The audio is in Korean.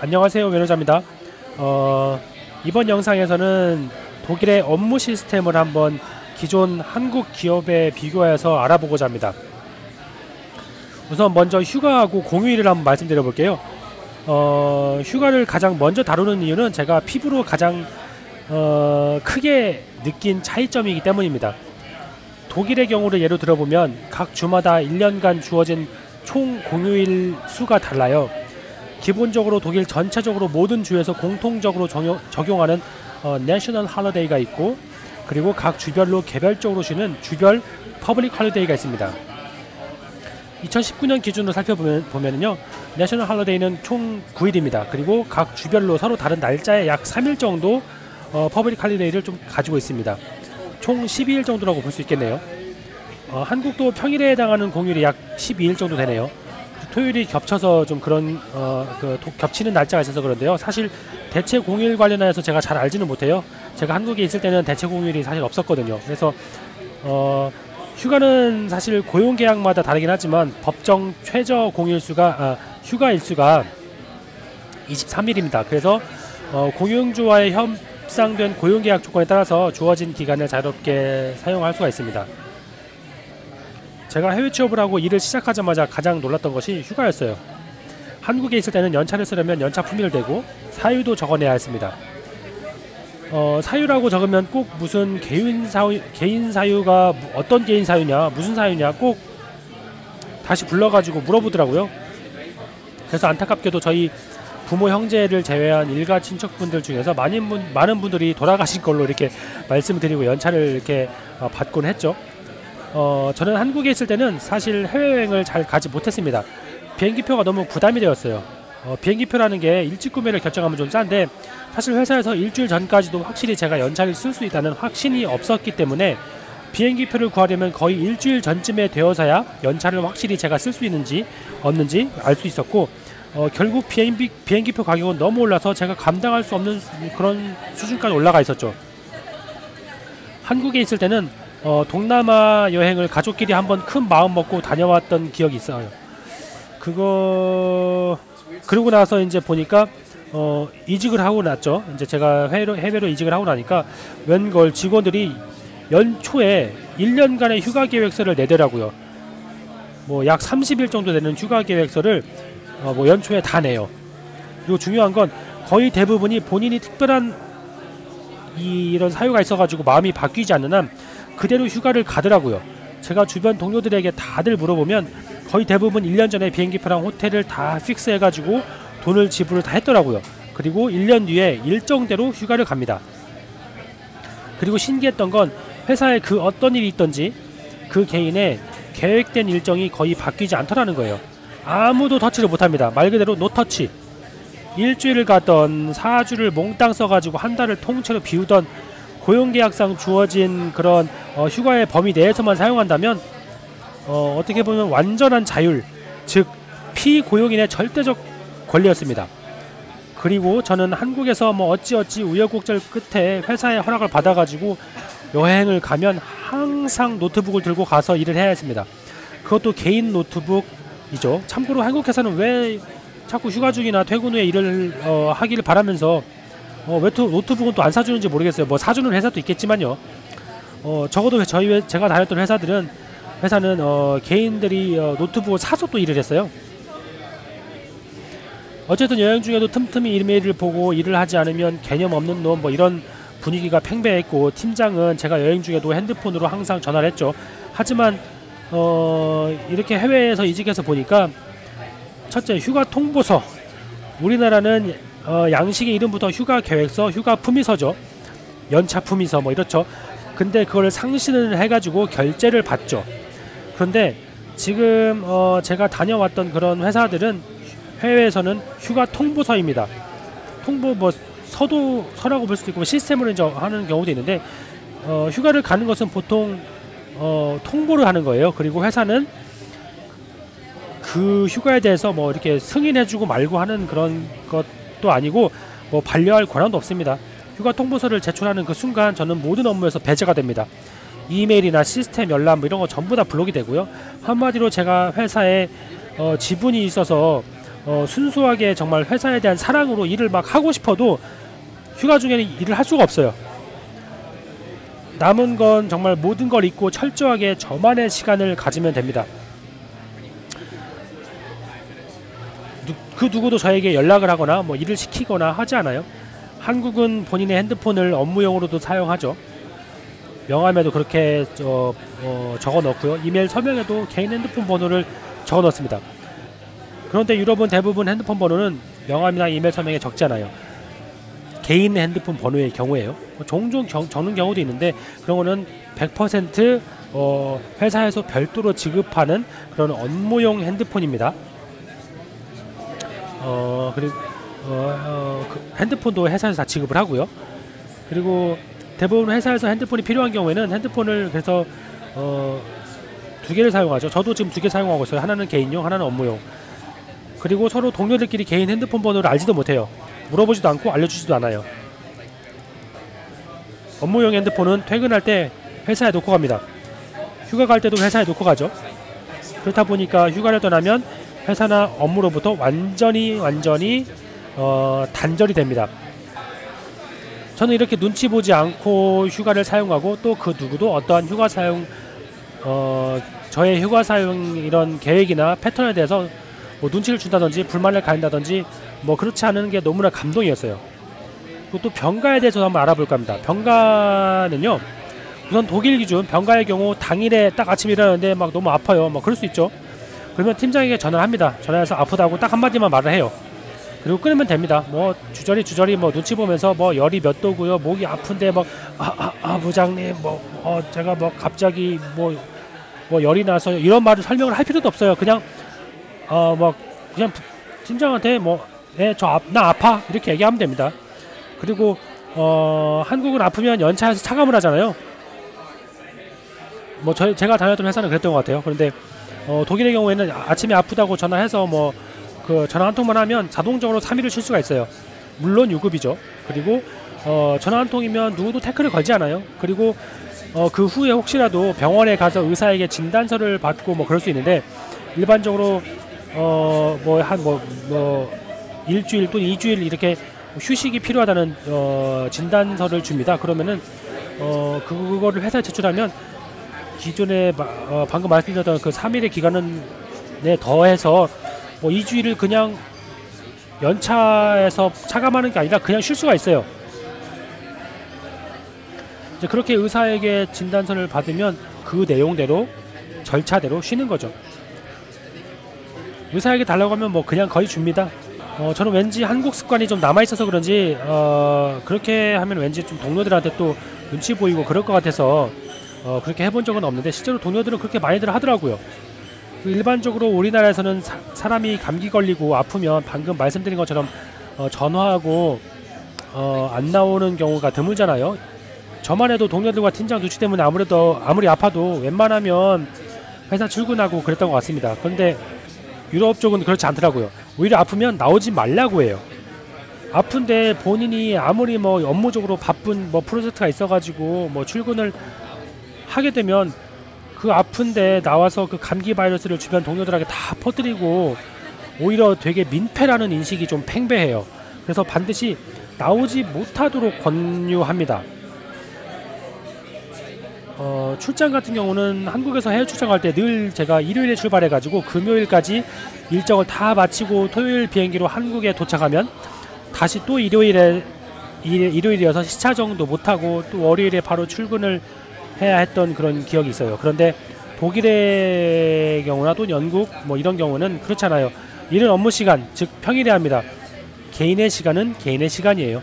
안녕하세요, 매니저입니다. 이번 영상에서는 독일의 업무 시스템을 한번 기존 한국 기업에 비교해서 알아보고자 합니다. 우선 먼저 휴가하고 공휴일을 한번 말씀드려 볼게요. 휴가를 가장 먼저 다루는 이유는 제가 피부로 가장 크게 느낀 차이점이기 때문입니다. 독일의 경우를 예로 들어보면 각 주마다 1년간 주어진 총 공휴일 수가 달라요. 기본적으로 독일 전체적으로 모든 주에서 공통적으로 적용하는 내셔널 할리데이가 있고, 그리고 각 주별로 개별적으로 쉬는 주별 퍼블릭 할리데이가 있습니다. 2019년 기준으로 살펴보면요, 내셔널 할리데이는 총 9일입니다. 그리고 각 주별로 서로 다른 날짜에 약 3일 정도 퍼블릭 할리데이를 좀 가지고 있습니다. 총 12일 정도라고 볼 수 있겠네요. 한국도 평일에 해당하는 공휴일이 약 12일 정도 되네요. 토요일이 겹쳐서 좀 그런 겹치는 날짜가 있어서 그런데요, 사실 대체 공휴일 관련해서 제가 잘 알지는 못해요. 제가 한국에 있을 때는 대체 공휴일이 사실 없었거든요. 그래서 휴가는 사실 고용계약마다 다르긴 하지만 법정 최저 공휴일수가 휴가 일수가 23일입니다. 그래서 공용주와의 협상된 고용계약 조건에 따라서 주어진 기간을 자유롭게 사용할 수가 있습니다. 제가 해외 취업을 하고 일을 시작하자마자 가장 놀랐던 것이 휴가였어요. 한국에 있을 때는 연차를 쓰려면 연차 품위를 대고 사유도 적어내야 했습니다. 사유라고 적으면 꼭 무슨 개인 사유가 어떤 개인 사유냐, 무슨 사유냐 꼭 다시 불러가지고 물어보더라고요. 그래서 안타깝게도 저희 부모 형제를 제외한 일가 친척분들 중에서 많은 분들이 돌아가신 걸로 이렇게 말씀드리고 연차를 이렇게 받곤 했죠. 저는 한국에 있을 때는 사실 해외여행을 잘 가지 못했습니다. 비행기표가 너무 부담이 되었어요. 비행기표라는 게 일찍 구매를 결정하면 좀 싼데, 사실 회사에서 일주일 전까지도 확실히 제가 연차를 쓸 수 있다는 확신이 없었기 때문에 비행기표를 구하려면 거의 일주일 전쯤에 되어서야 연차를 확실히 제가 쓸 수 있는지 없는지 알 수 있었고, 결국 비행기표 가격은 너무 올라서 제가 감당할 수 없는 그런 수준까지 올라가 있었죠. 한국에 있을 때는 동남아 여행을 가족끼리 한번 큰 마음 먹고 다녀왔던 기억이 있어요. 그러고 나서 이제 보니까 이직을 하고 났죠. 이제 제가 해외로 이직을 하고 나니까 웬걸 직원들이 연초에 1년간의 휴가 계획서를 내더라고요. 뭐 약 30일 정도 되는 휴가 계획서를 뭐 연초에 다 내요. 그리고 중요한 건 거의 대부분이 본인이 특별한 이런 사유가 있어가지고 마음이 바뀌지 않는 한 그대로 휴가를 가더라고요. 제가 주변 동료들에게 다들 물어보면 거의 대부분 1년 전에 비행기표랑 호텔을 다 픽스해가지고 돈을 지불을 다 했더라고요. 그리고 1년 뒤에 일정대로 휴가를 갑니다. 그리고 신기했던 건 회사에 그 어떤 일이 있던지 그 개인의 계획된 일정이 거의 바뀌지 않더라는 거예요. 아무도 터치를 못합니다. 말 그대로 노터치. 일주일을 가던 4주를 몽땅 써가지고 한 달을 통째로 비우던 고용계약상 주어진 그런 휴가의 범위 내에서만 사용한다면 어떻게 보면 완전한 자율, 즉 피고용인의 절대적 권리였습니다. 그리고 저는 한국에서 뭐 어찌어찌 우여곡절 끝에 회사의 허락을 받아가지고 여행을 가면 항상 노트북을 들고 가서 일을 해야 했습니다. 그것도 개인 노트북이죠. 참고로 한국 회사는 왜 자꾸 휴가 중이나 퇴근 후에 일을 하기를 바라면서 왜 노트북은 또 안 사주는지 모르겠어요. 뭐 사주는 회사도 있겠지만요. 적어도 제가 다녔던 회사는 개인들이 노트북을 사서 또 일을 했어요. 어쨌든 여행 중에도 틈틈이 이메일을 보고 일을 하지 않으면 개념 없는 놈, 뭐 이런 분위기가 팽배했고, 팀장은 제가 여행 중에도 핸드폰으로 항상 전화를 했죠. 하지만 이렇게 해외에서 이직해서 보니까 첫째, 휴가 통보서. 우리나라는 양식의 이름부터 휴가 계획서, 휴가 품위서죠. 연차 품위서 뭐 이렇죠. 근데 그걸 상신을 해가지고 결제를 받죠. 그런데 지금 제가 다녀왔던 그런 회사들은 해외에서는 휴가 통보서입니다. 통보 뭐 서라고 볼 수도 있고 시스템으로 이제 하는 경우도 있는데, 휴가를 가는 것은 보통 통보를 하는 거예요. 그리고 회사는 그 휴가에 대해서 뭐 이렇게 승인해주고 말고 하는 그런 것도 아니고 뭐 반려할 권한도 없습니다. 휴가 통보서를 제출하는 그 순간 저는 모든 업무에서 배제가 됩니다. 이메일이나 시스템 열람 뭐 이런 거 전부 다 블록이 되고요. 한마디로 제가 회사에 지분이 있어서 순수하게 정말 회사에 대한 사랑으로 일을 막 하고 싶어도 휴가 중에는 일을 할 수가 없어요. 남은 건 정말 모든 걸 잊고 철저하게 저만의 시간을 가지면 됩니다. 그 누구도 저에게 연락을 하거나 뭐 일을 시키거나 하지 않아요. 한국은 본인의 핸드폰을 업무용으로도 사용하죠. 명함에도 그렇게 적어 넣고요. 이메일 서명에도 개인 핸드폰 번호를 적어 넣습니다. 그런데 유럽은 대부분 핸드폰 번호는 명함이나 이메일 서명에 적지 않아요. 개인 핸드폰 번호의 경우에요. 종종 적는 경우도 있는데 그런 거는 100% 회사에서 별도로 지급하는 그런 업무용 핸드폰입니다. 그리고 그 핸드폰도 회사에서 다 지급을 하고요. 그리고 대부분 회사에서 핸드폰이 필요한 경우에는 핸드폰을 그래서 두 개를 사용하죠. 저도 지금 두 개 사용하고 있어요. 하나는 개인용, 하나는 업무용. 그리고 서로 동료들끼리 개인 핸드폰 번호를 알지도 못해요. 물어보지도 않고 알려주지도 않아요. 업무용 핸드폰은 퇴근할 때 회사에 놓고 갑니다. 휴가 갈 때도 회사에 놓고 가죠. 그렇다 보니까 휴가를 떠나면 회사나 업무로부터 완전히 단절이 됩니다. 저는 이렇게 눈치 보지 않고 휴가를 사용하고 또 그 누구도 어떠한 휴가 사용 저의 휴가 사용 이런 계획이나 패턴에 대해서 뭐 눈치를 준다든지 불만을 가진다든지 뭐 그렇지 않은 게 너무나 감동이었어요. 그리고 또 병가에 대해서 한번 알아볼까 합니다. 병가는요, 우선 독일 기준 병가의 경우 당일에 딱 아침에 일어나는데 막 너무 아파요. 뭐 그럴 수 있죠. 그러면 팀장에게 전화를 합니다. 전화해서 아프다고 딱 한마디만 말을 해요. 그리고 끊으면 됩니다. 뭐 주저리 뭐 눈치 보면서 뭐 열이 몇 도고요, 목이 아픈데 막 부장님 제가 뭐 갑자기 뭐 열이 나서 이런 말을 설명을 할 필요도 없어요. 그냥 그냥 팀장한테 나 아파 이렇게 얘기하면 됩니다. 그리고 한국은 아프면 연차에서 차감을 하잖아요. 뭐 제가 다녔던 회사는 그랬던 것 같아요. 그런데 독일의 경우에는 아침에 아프다고 전화해서 그 전화 한 통만 하면 자동적으로 3일을 쉴 수가 있어요. 물론 유급이죠. 그리고 전화 한 통이면 누구도 태클을 걸지 않아요. 그리고 그 후에 혹시라도 병원에 가서 의사에게 진단서를 받고 뭐 그럴 수 있는데, 일반적으로 일주일 또는 2주일 이렇게 휴식이 필요하다는 진단서를 줍니다. 그러면은 그거를 회사에 제출하면 기존에 방금 말씀드렸던 그 3일의 기간에 더해서 2주일을 그냥 연차에서 차감하는 게 아니라 그냥 쉴 수가 있어요. 이제 그렇게 의사에게 진단서를 받으면 그 내용대로 절차대로 쉬는 거죠. 의사에게 달라고 하면 그냥 거의 줍니다. 저는 왠지 한국 습관이 좀 남아있어서 그런지 그렇게 하면 왠지 좀 동료들한테 또 눈치 보이고 그럴 것 같아서 그렇게 해본 적은 없는데, 실제로 동료들은 그렇게 많이들 하더라고요. 일반적으로 우리나라에서는 사람이 감기 걸리고 아프면 방금 말씀드린 것처럼 전화하고 안 나오는 경우가 드물잖아요. 저만 해도 동료들과 팀장 눈치 때문에 아무리 아파도 웬만하면 회사 출근하고 그랬던 것 같습니다. 그런데 유럽 쪽은 그렇지 않더라고요. 오히려 아프면 나오지 말라고 해요. 아픈데 본인이 아무리 업무적으로 바쁜 프로젝트가 있어가지고 출근을 하게 되면 그 아픈데 나와서 그 감기 바이러스를 주변 동료들에게 다 퍼뜨리고 오히려 되게 민폐라는 인식이 좀 팽배해요. 그래서 반드시 나오지 못하도록 권유합니다. 출장 같은 경우는 한국에서 해외 출장 갈 때 늘 제가 일요일에 출발해가지고 금요일까지 일정을 다 마치고 토요일 비행기로 한국에 도착하면 다시 또 일요일이어서 시차 정도 못하고 또 월요일에 바로 출근을 해야 했던 그런 기억이 있어요. 그런데 독일의 경우나 또 영국 이런 경우는 그렇잖아요. 일은 업무 시간, 즉 평일에 합니다. 개인의 시간은 개인의 시간이에요.